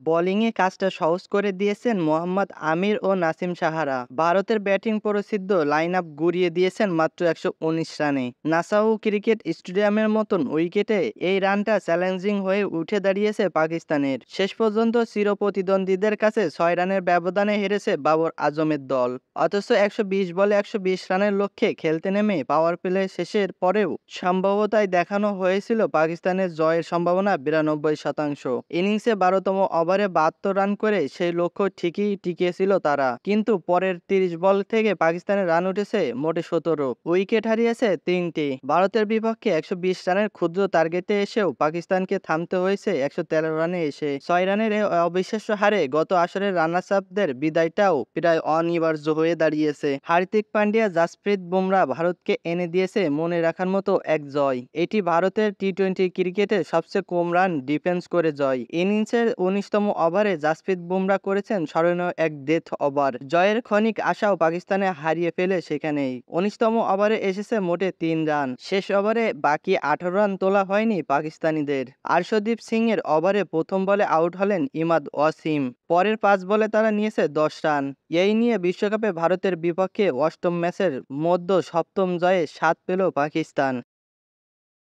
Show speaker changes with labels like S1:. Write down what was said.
S1: বোলিংয়ে কাজটা সহজ করে দিয়েছেন মোহাম্মদ আমির ও নাসিম সাহারা। ভারতের ব্যাটিং প্রসিদ্ধ লাইন আপ গুড়িয়ে দিয়েছেন মাত্র ১১৯ রানে। নাসাউ ক্রিকেট স্টেডিয়ামের মতন উইকেটে এই রানটা চ্যালেঞ্জিং হয়ে উঠে দাঁড়িয়েছে পাকিস্তানের। শেষ পর্যন্ত চিরপ্রতিদ্বন্দ্বীদের কাছে ৬ রানের ব্যবধানে হেরেছে বাবর আজমের দল। অথচ ১২০ বলে ১২০ রানের লক্ষ্যে খেলতে নেমে পাওয়ার প্লে শেষের পরেও সম্ভবতাই দেখানো হয়েছিল পাকিস্তানের জয়ের সম্ভাবনা ৯২%। ইনিংসে ১২তম ওভারে ৭২ রান করে সেই লক্ষ্য ঠিকই টিকিয়েছিল তারা। কিন্তু পরের ৩০ বল থেকে পাকিস্তানের রান উঠেছে মোটে ১৭। উইকেট হারিয়েছে ৩টি। ভারতের বিপক্ষে ১২০ রানের ক্ষুদ্র টার্গেটে এসেও পাকিস্তানকে থামতে হয়েছে ১১৩ রানে এসে। ৬ রানের এ অবিশ্বাস্য হারে গত আসরের রানার্স আপদের বিদায়টাও প্রায় অনিবার্য হয়ে দাঁড়িয়েছে। হার্দিক পান্ডিয়া, জাসপ্রীত বুমরাহ ভারতকে এনে দিয়েছে মনে রাখার মতো এক জয়। এটি ভারতের টি-২০ ক্রিকেটে সবচেয়ে কম রান ডিফেন্স করে জয়। ইনিংসের ১৯তম ওভারে জাসপ্রীত বুমরাহ করেছেন স্মরণীয় এক ডেথ ওভার। জয়ের ক্ষণিক আশাও পাকিস্তানে হারিয়ে ফেলে সেখানেই। ১৯তম ওভারে এসেছে মোটে ৩ রান। শেষ ওভারে বাকি ১৮ রান তোলা হয়নি পাকিস্তানিদের। আর্শদীপ সিংয়ের ওভারে প্রথম বলে আউট হলেন ইমাদ ওয়াসিম। পরের ৫ বলে তারা নিয়েছে ১০ রান। এই নিয়ে বিশ্বকাপে ভারতের বিপক্ষে অষ্টম ম্যাচের মধ্যে সপ্তম জয়ে স্বাদ পেল পাকিস্তান।